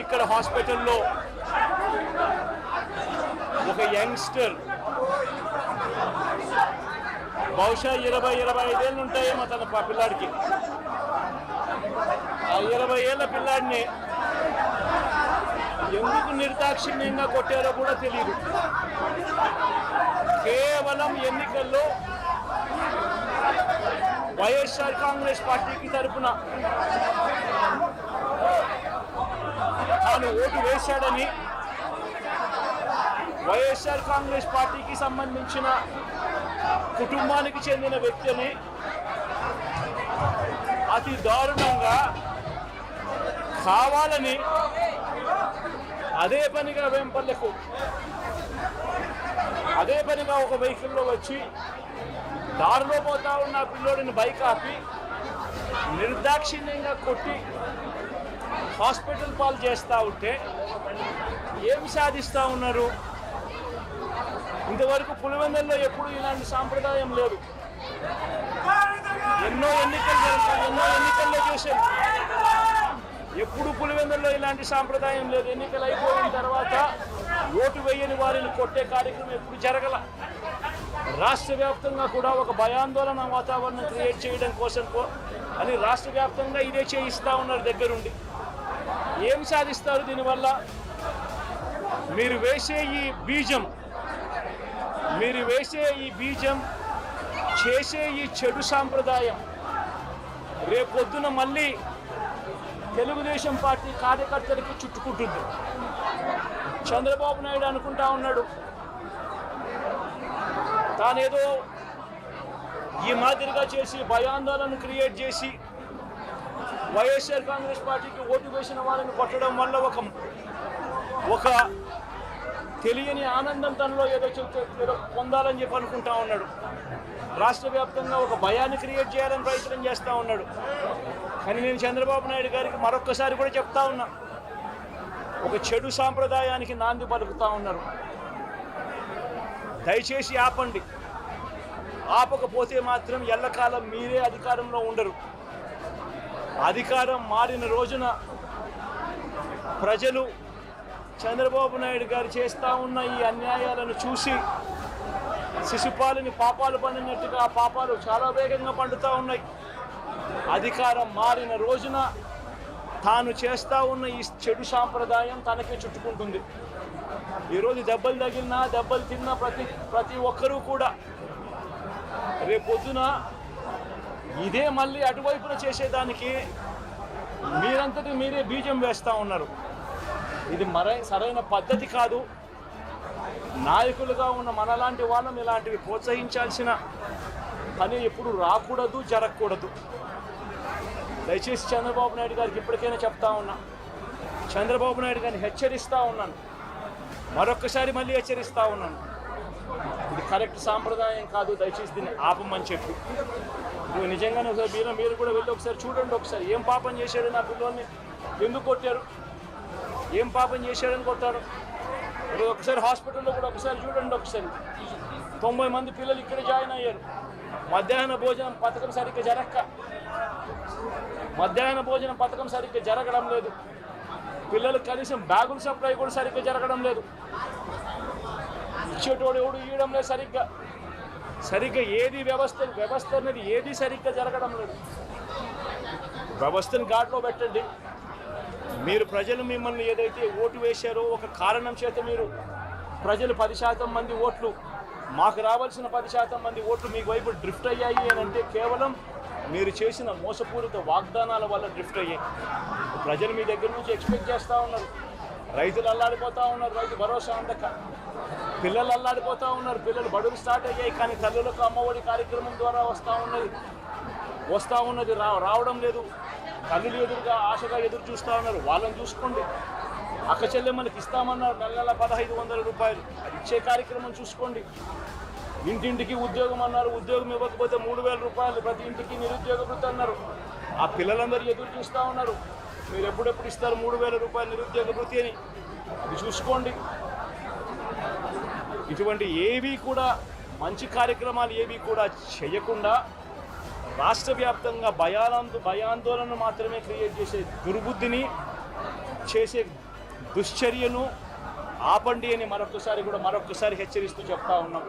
ఇక్కడ హాస్పిటల్లో ఒక యంగ్స్టర్ బహుశా 20-25 ఏళ్ళు ఉంటాయేమో తన పిల్లాడికి. ఆ 20 ఏళ్ళ పిల్లాడిని ఎందుకు నిర్దాక్షిణ్యంగా కొట్టారో కూడా తెలియదు. కేవలం ఎన్నికల్లో వైఎస్ఆర్ కాంగ్రెస్ పార్టీకి తరఫున తాను ఓటు వేశాడని, వైఎస్ఆర్ కాంగ్రెస్ పార్టీకి సంబంధించిన కుటుంబానికి చెందిన వ్యక్తిని అతి దారుణంగా కావాలని అదే పనిగా వెంపర్లకు అదే పనిగా ఒక వెహికల్లో వచ్చి దారిలో పోతా ఉన్న పిల్లోడిని బైక్ ఆపి నిర్దాక్షిణ్యంగా కొట్టి హాస్పిటల్ పాలు చేస్తూ ఉంటే ఏం సాధిస్తూ ఉన్నారు? ఇంతవరకు పులివెందుల్లో ఎప్పుడు ఇలాంటి సాంప్రదాయం లేదు. ఎన్నో ఎన్నికల్లో చేశారు, ఎప్పుడు పులివెందుల్లో ఇలాంటి సాంప్రదాయం లేదు. ఎన్నికలు అయిపోయిన తర్వాత ఓటు వేయని వారిని కొట్టే కార్యక్రమం ఎప్పుడు జరగల. రాష్ట్ర వ్యాప్తంగా కూడా ఒక భయాందోళన వాతావరణం క్రియేట్ చేయడం కోసం అని రాష్ట్ర వ్యాప్తంగా ఇదే చేయిస్తూ ఉన్నారు దగ్గరుండి. ఏం సాధిస్తారు దీనివల్ల? మీరు వేసే ఈ బీజం చేసే ఈ చెడు సాంప్రదాయం రేపొద్దున మళ్ళీ తెలుగుదేశం పార్టీ కార్యకర్తలకి చుట్టుకుంటుంది. చంద్రబాబు నాయుడు అనుకుంటా ఉన్నాడు తానేదో ఈ మాదిరిగా చేసి భయాందోళన క్రియేట్ చేసి వైఎస్ఆర్ కాంగ్రెస్ పార్టీకి ఓటు వేసిన వాళ్ళని కొట్టడం వల్ల ఒక తెలియని ఆనందం తనలో ఏదో పొందాలని చెప్పి అనుకుంటా ఉన్నాడు. రాష్ట్ర వ్యాప్తంగా ఒక భయాన్ని క్రియేట్ చేయాలని ప్రయత్నం చేస్తూ ఉన్నాడు. కానీ నేను చంద్రబాబు నాయుడు గారికి మరొక్కసారి కూడా చెప్తా ఉన్నా, ఒక చెడు సాంప్రదాయానికి నాంది పలుకుతూ ఉన్నారు. దయచేసి ఆపండి. ఆపకపోతే మాత్రం ఎల్లకాలం మీరే అధికారంలో ఉండరు. అధికారం మారిన రోజున ప్రజలు చంద్రబాబు నాయుడు గారు చేస్తూ ఉన్న ఈ అన్యాయాలను చూసి శిశుపాలని పాపాలు పండినట్టుగా ఆ పాపాలు చాలా వేగంగా పండుతూ ఉన్నాయి. అధికారం మారిన రోజున తాను చేస్తూ ఉన్న ఈ చెడు సాంప్రదాయం తనకే చుట్టుకుంటుంది. ఈరోజు దెబ్బలు తగిలినా దెబ్బలు తిన్న ప్రతి ఒక్కరూ కూడా రేపొద్దున ఇదే మళ్ళీ అటువైపున చేసేదానికి మీరంతటి మీరే బీజం వేస్తూ ఉన్నారు. ఇది సరైన పద్ధతి కాదు. నాయకులుగా ఉన్న మనలాంటి వాళ్ళం ఇలాంటివి ప్రోత్సహించాల్సిన పని ఎప్పుడు రాకూడదు, జరగకూడదు. దయచేసి చంద్రబాబు నాయుడు గారికి ఇప్పటికైనా చెప్తా ఉన్నా, చంద్రబాబు నాయుడు గారిని హెచ్చరిస్తూ ఉన్నాను, మరొక్కసారి మళ్ళీ హెచ్చరిస్తూ ఉన్నాను, ఇది కరెక్ట్ సాంప్రదాయం కాదు, దయచేసి దీన్ని ఆపమని చెప్పి. నువ్వు నిజంగానే ఒకసారి మీరు కూడా వెళ్ళి ఒకసారి చూడండి, ఒకసారి ఏం పాపం చేశాడు నా పిల్లోని, ఎందుకు కొట్టారు, ఏం పాపం చేశాడని కొట్టారు. ఒకసారి హాస్పిటల్లో కూడా ఒకసారి చూడండి. ఒకసారి 90 మంది పిల్లలు ఇక్కడ జాయిన్ అయ్యారు. మధ్యాహ్న భోజనం పథకం సరిగ్గా జరగడం లేదు. పిల్లలకు కనీసం బ్యాగుల సప్లై కూడా సరిగ్గా జరగడం లేదు. ఇచ్చేటోడు ఎవడు ఇవ్వడం లేదు సరిగ్గా ఏది వ్యవస్థ అనేది ఏది సరిగ్గా జరగడం లేదు. వ్యవస్థను ఘాట్లో పెట్టండి. మీరు ప్రజలు మిమ్మల్ని ఏదైతే ఓటు వేశారో ఒక కారణం చేత మీరు ప్రజలు 10% మంది ఓట్లు, మాకు రావాల్సిన 10% మంది ఓట్లు మీ వైపు డ్రిఫ్ట్ అయ్యాయి అని అంటే కేవలం మీరు చేసిన మోసపూరిత వాగ్దానాల వల్ల డ్రిఫ్ట్ అయ్యాయి. ప్రజలు మీ దగ్గర నుంచి ఎక్స్పెక్ట్ చేస్తూ ఉన్నారు. రైతులు అల్లాడిపోతూ ఉన్నారు, రైతు భరోసా అందక. పిల్లలు అల్లాడిపోతూ ఉన్నారు, పిల్లలు బడులు స్టార్ట్ అయ్యాయి, కానీ తల్లులకు అమ్మఒడి కార్యక్రమం ద్వారా వస్తూ ఉన్నది రావడం లేదు. తల్లులు ఎదురుగా ఆశగా ఎదురు చూస్తూ ఉన్నారు. వాళ్ళని చూసుకోండి. అక్క చెల్లెమ్మలకి ఇస్తామన్నారు నెల 1500 రూపాయలు, అది ఇచ్చే కార్యక్రమం చూసుకోండి. ఇంటింటికి ఉద్యోగం అన్నారు, ఉద్యోగం ఇవ్వకపోతే 3000 రూపాయలు ప్రతి ఇంటికి నిరుద్యోగ వృత్తి అన్నారు. ఆ పిల్లలందరూ ఎదురు చూస్తూ ఉన్నారు, మీరు ఎప్పుడెప్పుడు ఇస్తారు 3000 రూపాయలు నిరుద్యోగ వృత్తి అని. అది చూసుకోండి. ఇటువంటి ఏవి కూడా మంచి కార్యక్రమాలు ఏవి కూడా చేయకుండా రాష్ట్ర వ్యాప్తంగా భయాందోళన మాత్రమే క్రియేట్ చేసే దుర్బుద్ధిని చేసే దుశ్చర్యను ఆపండి అని మరొకసారి హెచ్చరిస్తూ చెప్తా ఉన్నాం.